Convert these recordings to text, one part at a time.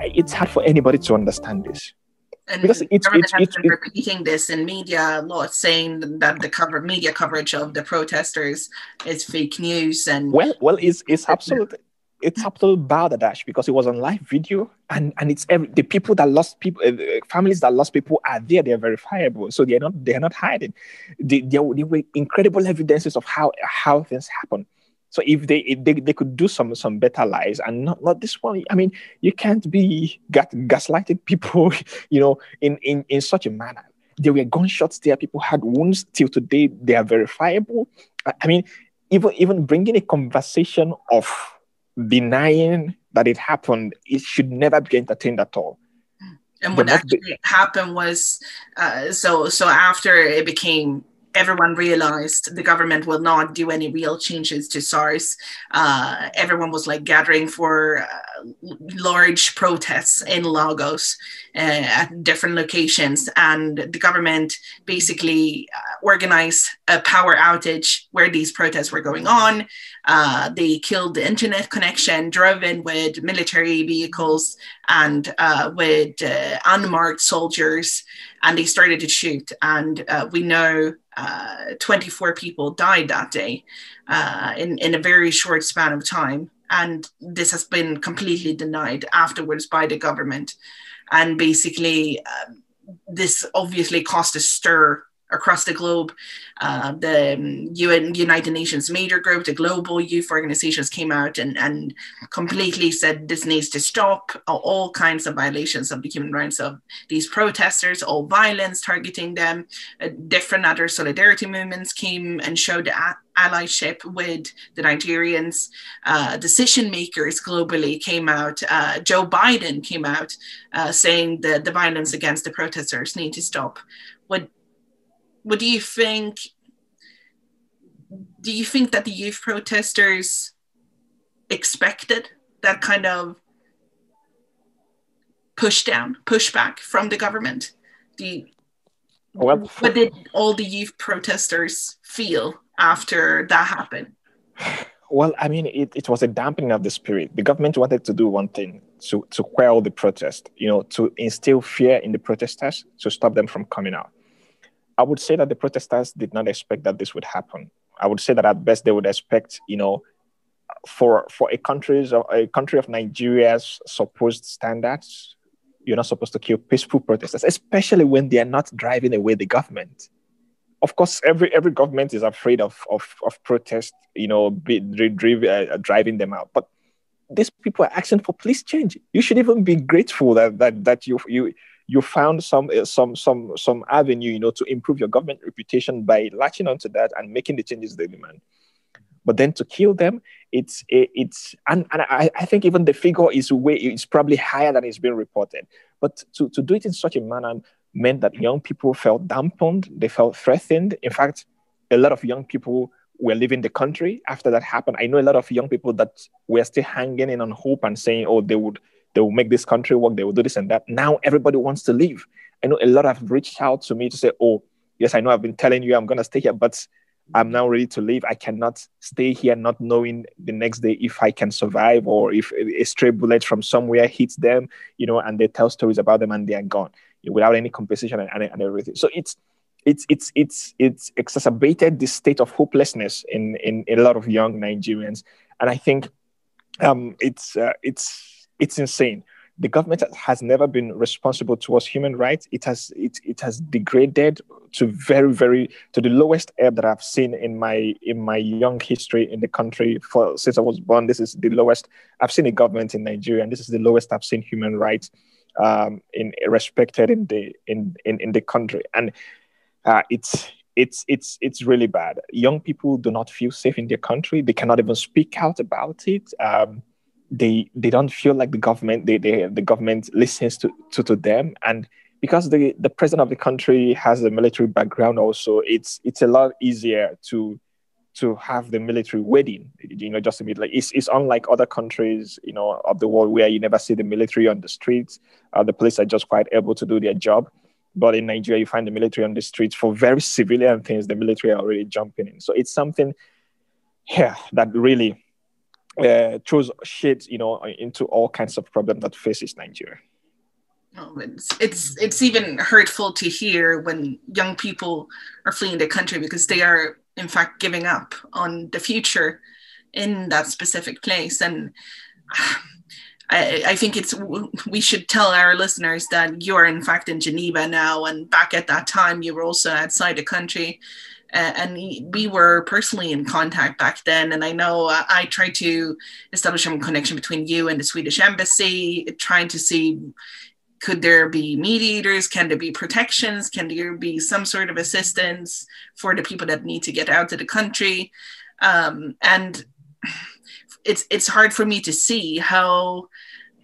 It's hard for anybody to understand this. And because the government has been repeating this in media a lot, saying that the media coverage of the protesters is fake news. And it's absolutely balderdash, because it was on live video, and it's the people that lost people, families that lost people are there. They're verifiable, so they're not hiding. There were incredible evidences of how things happen. So if they could do some better lies, and not this one. I mean, you can't be gaslighting people, in such a manner. There were gunshots there. People had wounds. Till today, they are verifiable. I mean, even bringing a conversation of denying that it happened, it should never be entertained at all. And what actually happened was, so after it became, everyone realized the government will not do any real changes to SARS. Everyone was like gathering for large protests in Lagos at different locations. And the government basically organized a power outage where these protests were going on. They killed the internet connection, drove in with military vehicles and with unmarked soldiers, and they started to shoot. And we know 24 people died that day in a very short span of time. And this has been completely denied afterwards by the government. And basically, this obviously caused a stir across the globe. The United Nations major group, the global youth organizations came out and completely said this needs to stop. All kinds of violations of the human rights of these protesters, all violence targeting them. Different other solidarity movements came and showed allyship with the Nigerians. Decision makers globally came out. Joe Biden came out saying that the violence against the protesters need to stop. What do you think? Do you think that the youth protesters expected that kind of pushback from the government? What did all the youth protesters feel after that happened? Well, I mean, it was a dampening of the spirit. The government wanted to do one thing, to quell the protest, to instill fear in the protesters, to stop them from coming out. I would say that the protesters did not expect that this would happen. I would say that at best they would expect, for a country of Nigeria's supposed standards, you're not supposed to kill peaceful protesters, especially when they are not driving away the government. Of course, every government is afraid of protest, driving them out. But these people are asking for police change. You should even be grateful that you found some avenue, to improve your government reputation by latching onto that and making the changes they demand. But then to kill them, it's I think even the figure is probably higher than it's been reported. But to do it in such a manner meant that young people felt dampened, they felt threatened. In fact, a lot of young people were leaving the country after that happened. I know a lot of young people that were still hanging in on hope and saying, oh, they will make this country work, they will do this and that. Now everybody wants to leave. I know a lot have reached out to me to say, oh, yes, I know I've been telling you I'm going to stay here, but I'm now ready to leave. I cannot stay here not knowing the next day if I can survive or if a stray bullet from somewhere hits them, and they tell stories about them and they are gone without any compensation and everything. So it's exacerbated this state of hopelessness in a lot of young Nigerians. And I think it's insane. The government has never been responsible towards human rights. It has degraded to to the lowest ebb that I've seen in my young history in the country. Since I was born, this is the lowest I've seen a government in Nigeria, and this is the lowest I've seen human rights respected in the country. And it's really bad. Young people do not feel safe in their country. They cannot even speak out about it. They don't feel like the government listens to them, and because the president of the country has a military background also, it's a lot easier to have the military waiting, just to meet. Like it's unlike other countries, of the world where you never see the military on the streets. The police are just quite able to do their job. But in Nigeria, you find the military on the streets for very civilian things. The military are already jumping in. So it's something yeah, that really throws shade, into all kinds of problems that faces Nigeria. Oh, it's even hurtful to hear when young people are fleeing the country because they are in fact giving up on the future in that specific place. And I think we should tell our listeners that you are in fact in Geneva now, and back at that time you were also outside the country. And we were personally in contact back then. And I know I tried to establish some connection between you and the Swedish embassy, trying to see, could there be mediators? Can there be protections? Can there be some sort of assistance for the people that need to get out of the country? And it's hard for me to see how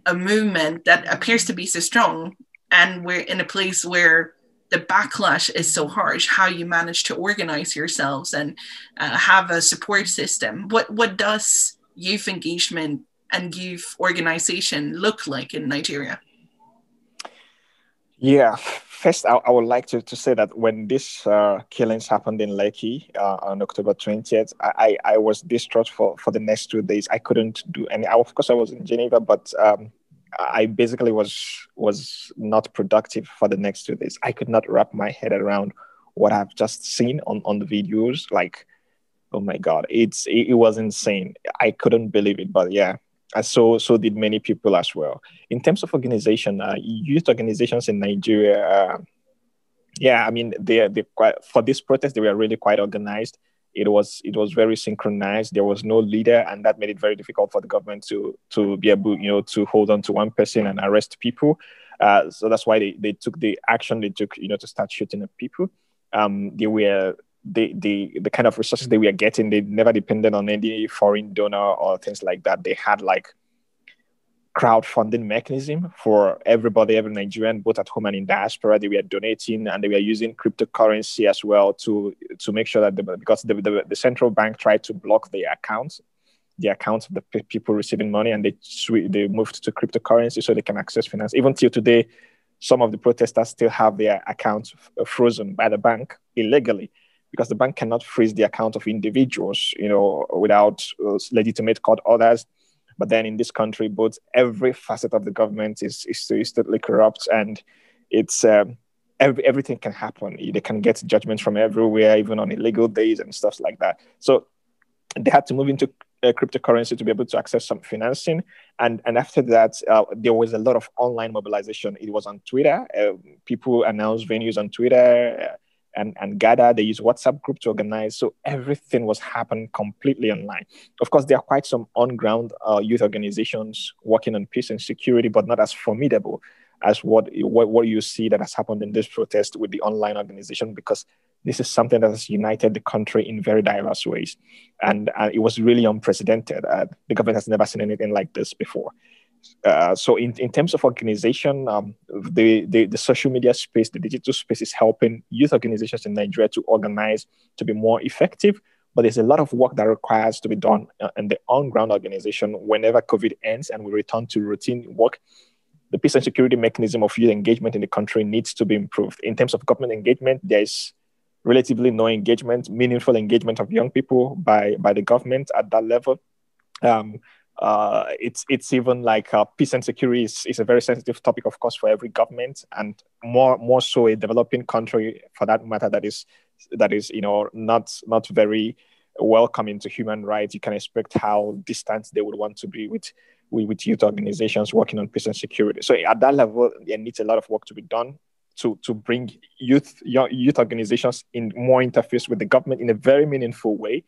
a movement that appears to be so strong, and we're in a place where the backlash is so harsh, how you manage to organize yourselves and have a support system. What does youth engagement and youth organization look like in Nigeria? Yeah, first I would like to say that when this killings happened in Lekki on October 20th, I was distraught for the next 2 days. I couldn't do any. Of course, I was in Geneva, but I basically was not productive for the next 2 days. I could not wrap my head around what I've just seen on the videos. Like, oh my God, it was insane. I couldn't believe it, but yeah. So did many people as well. In terms of organization, youth organizations in Nigeria, yeah, I mean, they quite, for this protest, they were really quite organized. It was very synchronized. There was no leader, and that made it very difficult for the government to be able, to hold on to one person and arrest people. So that's why they took the action they took, to start shooting at people. They were the kind of resources they were getting, they never depended on any foreign donor or things like that. They had like crowdfunding mechanism for everybody, every Nigerian, both at home and in diaspora. They were donating, and they were using cryptocurrency as well to make sure that because the central bank tried to block the accounts of the people receiving money, and they moved to cryptocurrency so they can access finance. Even till today, some of the protesters still have their accounts frozen by the bank illegally, because the bank cannot freeze the account of individuals, without legitimate court orders. But then in this country, both every facet of the government is totally corrupt, and it's everything can happen. They can get judgments from everywhere, even on illegal days and stuff like that. So they had to move into cryptocurrency to be able to access some financing. And after that, there was a lot of online mobilization. It was on Twitter. People announced venues on Twitter. And gather. They use WhatsApp group to organize. So everything was happening completely online. Of course, there are quite some on-ground youth organizations working on peace and security, but not as formidable as what you see that has happened in this protest with the online organization, because this is something that has united the country in very diverse ways. And it was really unprecedented. The government has never seen anything like this before. So in terms of organization, the social media space, the digital space is helping youth organizations in Nigeria to organize, to be more effective. But there's a lot of work that requires to be done in the on-ground organization whenever COVID ends and we return to routine work. The peace and security mechanism of youth engagement in the country needs to be improved. In terms of government engagement, there is relatively no engagement, meaningful engagement of young people by the government at that level. It's even like peace and security is a very sensitive topic, of course, for every government, and more so a developing country, for that matter, that is not very welcoming to human rights. You can expect how distant they would want to be with youth organizations working on peace and security. So at that level, there needs a lot of work to be done to bring youth organizations in more interface with the government in a very meaningful way.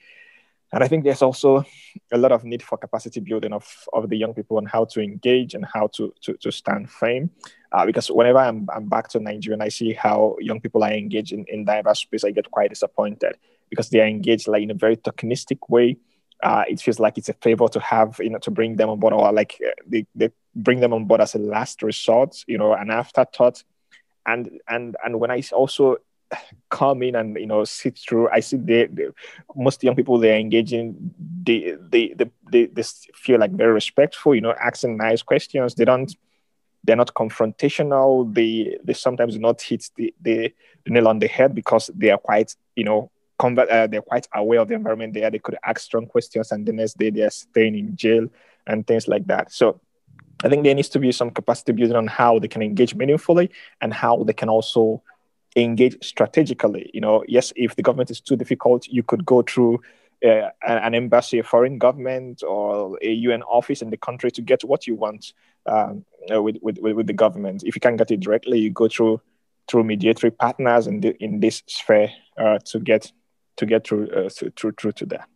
And I think there's also a lot of need for capacity building of the young people on how to engage and how to stand firm. Because whenever I'm back to Nigeria and I see how young people are engaged in diverse space, I get quite disappointed because they are engaged like in a very tokenistic way. It feels like it's a favor to have, to bring them on board, or like they bring them on board as a last resort, an afterthought. And when I also come in and sit through, I see most young people they're engaging, they feel like very respectful, asking nice questions. They're not confrontational. They sometimes do not hit the nail on the head because they are quite they're quite aware of the environment there. They could ask strong questions, and the next day they're staying in jail and things like that. So I think there needs to be some capacity building on how they can engage meaningfully and how they can also engage strategically. Yes, if the government is too difficult, you could go through an embassy, a foreign government, or a UN office in the country to get what you want with the government. If you can't get it directly, you go through mediatory partners in this sphere to get through to that.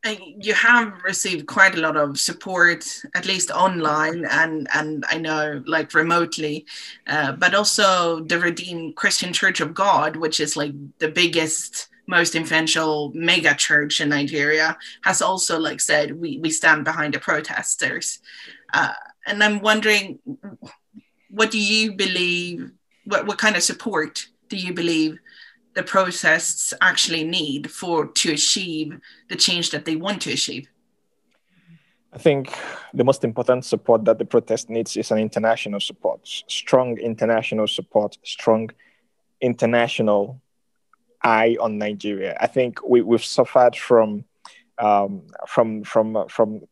And you have received quite a lot of support, at least online, and I know like remotely, but also the Redeemed Christian Church of God, which is like the biggest, most influential mega church in Nigeria, has also like said, we stand behind the protesters. And I'm wondering, what do you believe, what kind of support do you believe the protests actually need to achieve the change that they want to achieve? I think the most important support that the protest needs is an international support, strong international support, strong international eye on Nigeria. I think we've suffered from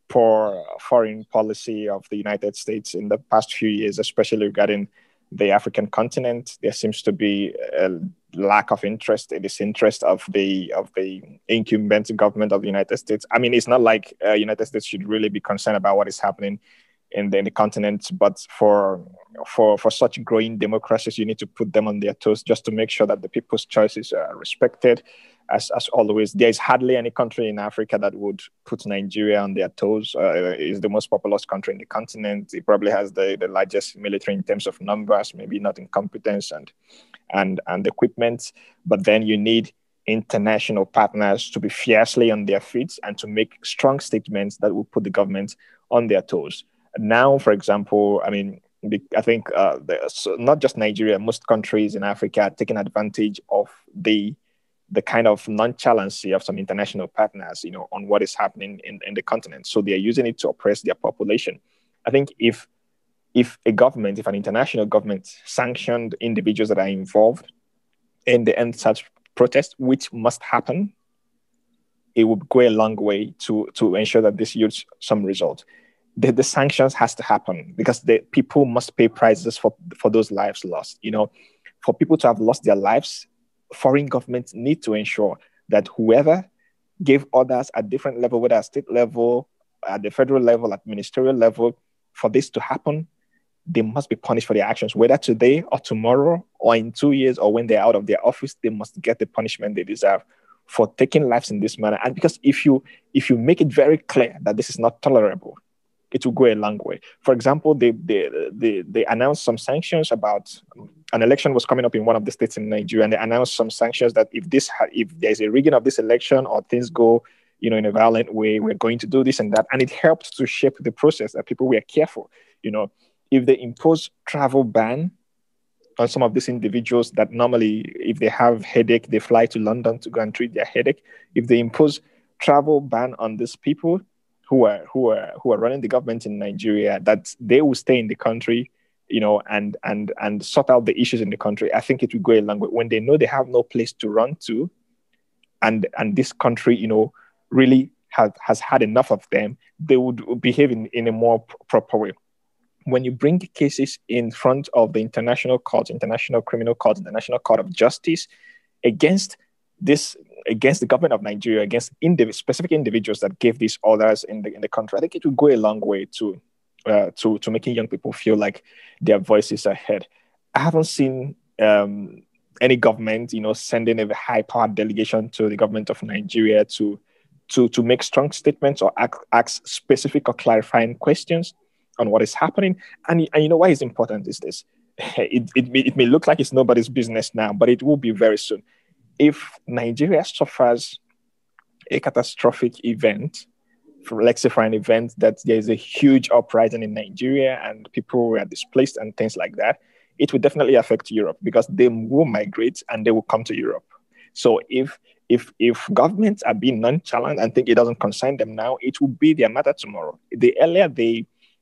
poor foreign policy of the United States in the past few years, especially regarding the African continent. There seems to be a lack of interest in this interest of the incumbent government of the United States. I mean, it's not like the United States should really be concerned about what is happening in the continent, but for such growing democracies, you need to put them on their toes just to make sure that the people's choices are respected. As always, there is hardly any country in Africa that would put Nigeria on their toes. It's the most populous country in the continent. It probably has the largest military in terms of numbers, maybe not in competence and equipment. But then you need international partners to be fiercely on their feet and to make strong statements that will put the government on their toes. Now, for example, I mean, I think so not just Nigeria, most countries in Africa are taking advantage of the kind of nonchalancy of some international partners, on what is happening in the continent. So they're using it to oppress their population. I think if an international government sanctioned individuals that are involved in the end such protest, which must happen, it would go a long way to ensure that this yields some result. The sanctions has to happen because the people must pay prices for those lives lost. For people to have lost their lives, foreign governments need to ensure that whoever gave orders at different level, whether at state level, at the federal level, at ministerial level, for this to happen, they must be punished for their actions, whether today or tomorrow or in 2 years or when they're out of their office. They must get the punishment they deserve for taking lives in this manner. And because if you make it very clear that this is not tolerable, it will go a long way. For example, they announced some sanctions about an election was coming up in one of the states in Nigeria, and they announced some sanctions that if there's a rigging of this election or things go, in a violent way, we're going to do this and that. And it helped to shape the process that people were careful. If they impose travel ban on some of these individuals that normally, if they have headache, they fly to London to go and treat their headache. If they impose travel ban on these people who are running the government in Nigeria, that they will stay in the country, and sort out the issues in the country, I think it will go a long way. When they know they have no place to run to, and this country, really has had enough of them, they would behave in a more proper way. When you bring cases in front of the international courts, International Criminal Court, International Court of Justice, against the government of Nigeria, against specific individuals that gave these orders in the country, I think it will go a long way to making young people feel like their voices are heard. I haven't seen any government, sending a high-powered delegation to the government of Nigeria to make strong statements or ask specific or clarifying questions on what is happening. And why it's important is this. It may look like it's nobody's business now, but it will be very soon. If Nigeria suffers a catastrophic event, for an event that there is a huge uprising in Nigeria and people were displaced and things like that, it will definitely affect Europe because they will migrate and they will come to Europe. So if governments are being nonchalant and think it doesn't concern them now, it will be their matter tomorrow. The earlier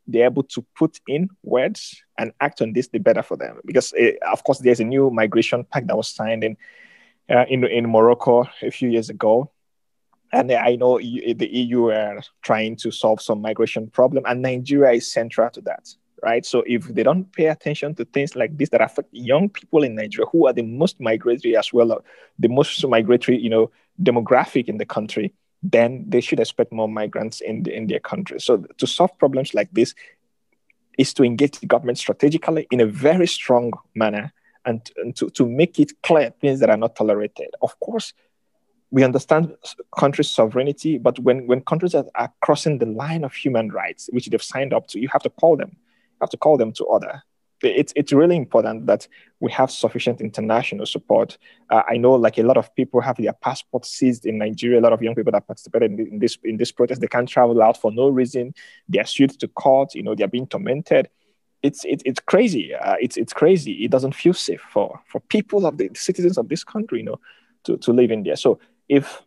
they're able to put in words and act on this, the better for them. Because, of course, there's a new migration pact that was signed in Morocco a few years ago. And I know the EU are trying to solve some migration problem, and Nigeria is central to that, right? So if they don't pay attention to things like this that affect young people in Nigeria, who are the most migratory as well, the most migratory, demographic in the country, then they should expect more migrants in their country. So to solve problems like this is to engage the government strategically in a very strong manner, and to make it clear things that are not tolerated. Of course, we understand countries' sovereignty, but when countries are crossing the line of human rights, which they've signed up to, you have to call them. You have to call them to order. It's really important that we have sufficient international support. I know, like, a lot of people have their passports seized in Nigeria. A lot of young people that participated in this protest, they can't travel out for no reason. They are sued to court. They are being tormented. It's crazy. It's crazy. It doesn't feel safe for people of the citizens of this country, to live in there. So if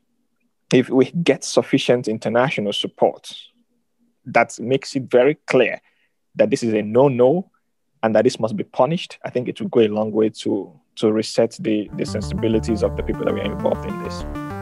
we get sufficient international support that makes it very clear that this is a no-no and that this must be punished, I think it will go a long way to reset the sensibilities of the people that were involved in this.